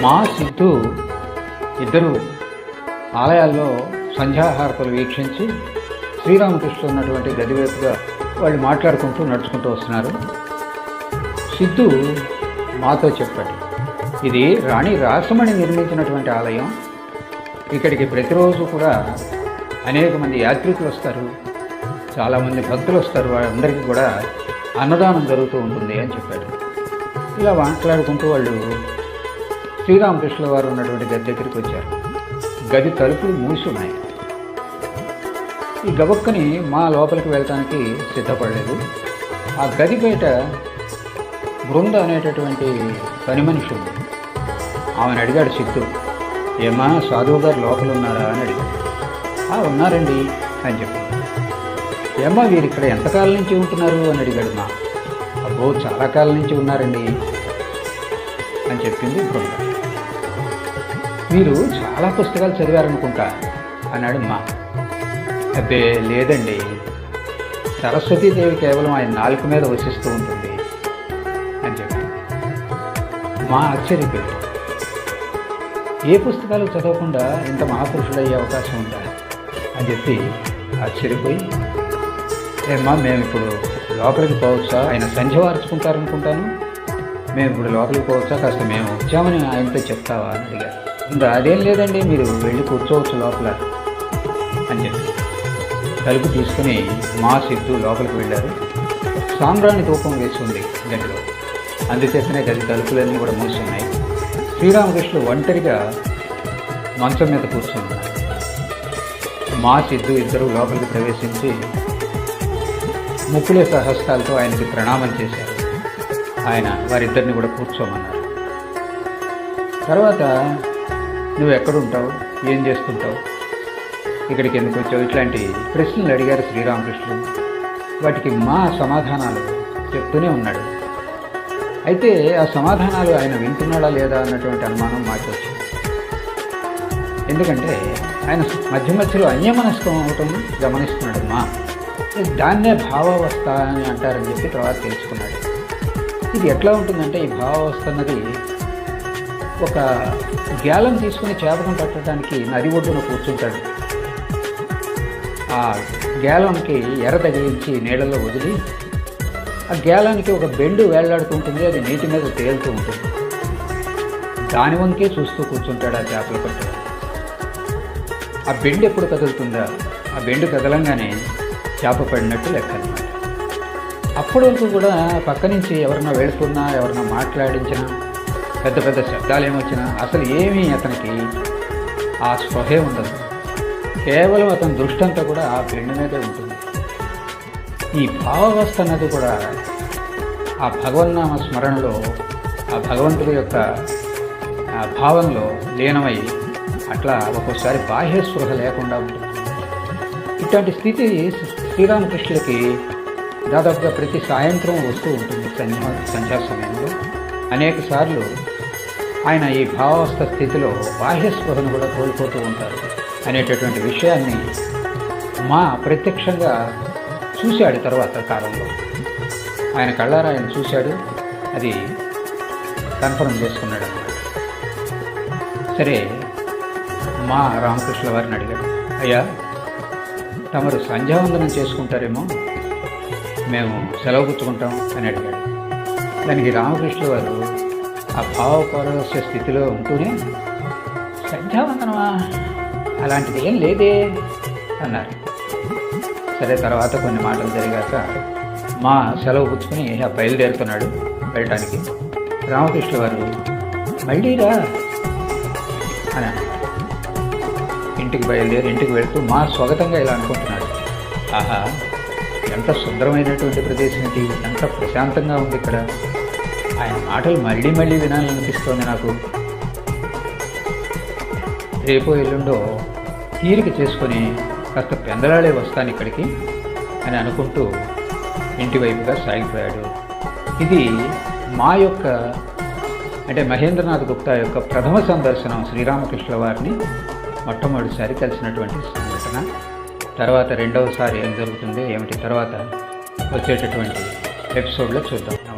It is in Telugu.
మా సిద్ధు ఇద్దరు ఆలయాల్లో సంధ్యాహారతలు వీక్షించి శ్రీరామకృష్ణుడు ఉన్నటువంటి గదివైపుగా వాళ్ళు మాట్లాడుకుంటూ నడుచుకుంటూ వస్తున్నారు. సిద్ధు మాతో చెప్పాడు, ఇది రాణి రాసమణి నిర్మించినటువంటి ఆలయం, ఇక్కడికి ప్రతిరోజు కూడా అనేక మంది యాత్రికులు వస్తారు, చాలామంది భక్తులు వస్తారు, వాళ్ళందరికీ కూడా అన్నదానం జరుగుతూ ఉంటుంది అని చెప్పాడు. ఇలా మాట్లాడుకుంటూ వాళ్ళు శ్రీరామకృష్ణుల వారు ఉన్నటువంటి గది దగ్గరికి వచ్చారు. గది తలుపులు మూసి ఉన్నాయి. ఈ గబక్కని మా లోపలికి వెళ్ళటానికి సిద్ధపడలేదు. ఆ గది బయట బృంద అనేటటువంటి పని మనిషి ఉంది. ఆమెను అడిగాడు సిద్ధు, ఏమా సాధువు గారు లోపల ఉన్నారా అని అడిగాడు. ఉన్నారండి అని చెప్పాడు. ఏమ్మా వీరు ఇక్కడ ఎంతకాలం నుంచి ఉంటున్నారు అని అడిగాడు. మా అబ్బో చాలా కాలం నుంచి ఉన్నారండి అని చెప్పింది బృంద. మీరు చాలా పుస్తకాలు చదివారనుకుంటా అన్నాడు మా. అబ్బే లేదండి, సరస్వతీదేవి కేవలం ఆయన నాలుక మీద వసిస్తూ ఉంటుంది అని చెప్పి మా ఆశ్చర్యపోయాడు. ఏ పుస్తకాలు చదవకుండా ఇంత మహాపురుషుడయ్యే అవకాశం ఉందా అని చెప్పి ఆశ్చర్యపోయి, ఏమ్మా మేము ఇప్పుడు లోపలికి పోవచ్చా, ఆయన సంధ్య వార్చుకుంటారనుకుంటాను, మేము ఇప్పుడు లోపలికి పోవచ్చా, కాస్త మేము వచ్చామని ఆయనతో చెప్తావా అని అడిగారు. ఇంకా అదేం లేదండి, మీరు వెళ్ళి కూర్చోవచ్చు లోపల అని చెప్పి తలుపు తీసుకుని మా సిద్ధు లోపలికి వెళ్ళారు. సాంబ్రాణి ధూపం వేసి ఉంది గదిలో, అందుచేతనే గది తలుపులన్నీ కూడా మూసి ఉన్నాయి. శ్రీరామకృష్ణుడు ఒంటరిగా మంచం మీద కూర్చున్నారు. మా సిద్ధు ఇద్దరు లోపలికి ప్రవేశించి ముక్కులే సహస్తాలతో ఆయనకి ప్రణామం చేశారు. ఆయన వారిద్దరిని కూడా కూర్చోమన్నారు. తర్వాత నువ్వు ఎక్కడుంటావు, ఏం చేస్తుంటావు, ఇక్కడికి ఎందుకు వచ్చావు, ఇట్లాంటి ప్రశ్నలు అడిగారు శ్రీరామకృష్ణుడు. వాటికి మా సమాధానాలు చెప్తూనే ఉన్నాడు. అయితే ఆ సమాధానాలు ఆయన వింటున్నాడా లేదా అన్నటువంటి అనుమానం మాకు వచ్చింది. ఎందుకంటే ఆయన మధ్య మధ్యలో అన్యమనస్కం అవటం గమనిస్తున్నాడు. మా దాన్నే భావావస్థ అని అంటారని చెప్పి తర్వాత తెలుసుకున్నాడు. ఇది ఎట్లా ఉంటుందంటే ఈ భావావస్థ అన్నది ఒక గ్యాలం తీసుకుని చేపకం పట్టడానికి నది ఒడ్డున కూర్చుంటాడు. ఆ గ్యాలంకి ఎర్ర తగిలించి నీళ్ళలో వదిలి ఆ గ్యాలానికి ఒక బెండు వేళ్లాడుతుంటుంది, అది నీటి మీద తేలుతూ ఉంటుంది. దాని వంకే చూస్తూ కూర్చుంటాడు ఆ చేపలు పట్టు. ఆ బెండు ఎప్పుడు కదులుతుందా, ఆ బెండు కదలంగానే చేప పడినట్టు లెక్క అన్నమాట. అప్పటి వరకు కూడా పక్క నుంచి ఎవరన్నా వెళుతున్నా, ఎవరన్నా మాట్లాడించినా, పెద్ద పెద్ద శబ్దాలు ఏమొచ్చినా అసలు ఏమీ అతనికి ఆ స్పృహే ఉండదు. కేవలం అతని దృష్టి అంతా కూడా ఆ బెండు మీదే ఉంటుంది. ఈ భావావస్థ అన్నది కూడా ఆ భగవన్నామ స్మరణలో, ఆ భగవంతుడి యొక్క భావనలో లీనమై అట్లా ఒక్కోసారి బాహ్య స్పృహ లేకుండా ఉంటుంది. ఇట్లాంటి స్థితి శ్రీరామకృష్ణులకి దాదాపుగా ప్రతి సాయంత్రం వస్తూ ఉంటుంది. సంధ్యా సమయంలో అనేక సార్లు ఆయన ఈ భావావస్థ స్థితిలో బాహ్య స్పృహను కూడా కోల్పోతూ ఉంటారు అనేటటువంటి విషయాన్ని మా ప్రత్యక్షంగా చూశాడు. తర్వాత కాలంలో ఆయన కళ్ళారా ఆయన చూశాడు, అది కన్ఫర్మ్ చేసుకున్నాడు అన్నమాట. సరే, మా రామకృష్ణ వారిని అడిగాడు, అయ్యా తమరు సంధ్యావందనం చేసుకుంటారేమో, మేము సెలవు పుచ్చుకుంటాం అని అడిగాడు. దానికి రామకృష్ణ వారు ఆ భావపరవశ స్థితిలో ఉంటూనే, సంధ్యావందనమా, అలాంటిది ఏం లేదే అన్నారు. సరే, తర్వాత కొన్ని మాటలు జరిగాక మా సెలవు పుచ్చుకొని బయలుదేరుతున్నాడు వెళ్ళటానికి. రామకృష్ణ వారు మళ్ళీరా అని ఇంటికి బయలుదేరి ఇంటికి వెళ్తూ మా స్వాగతంగా ఇలా అనుకుంటున్నాడు, ఆహా ఎంత సుందరమైనటువంటి ప్రదేశం ఇది, ఎంత ప్రశాంతంగా ఉంది ఇక్కడ, ఆయన మాటలు మళ్ళీ మళ్ళీ వినాలనిపిస్తోంది నాకు. రేపో ఎల్లుండో తీరిక చేసుకొని కాస్త పెందలాడే వస్తాను ఇక్కడికి, అని అనుకుంటూ ఇంటి వైపుగా సాగిపోయాడు. ఇది మా యొక్క అంటే మహేంద్రనాథ్ గుప్తా యొక్క ప్రథమ సందర్శనం శ్రీరామకృష్ణుల వారిని మొట్టమొదటిసారి కలిసినటువంటి సంఘటన. తర్వాత రెండవసారి ఏం జరుగుతుంది ఏమిటి తర్వాత వచ్చేటటువంటి ఎపిసోడ్లో చూద్దాం.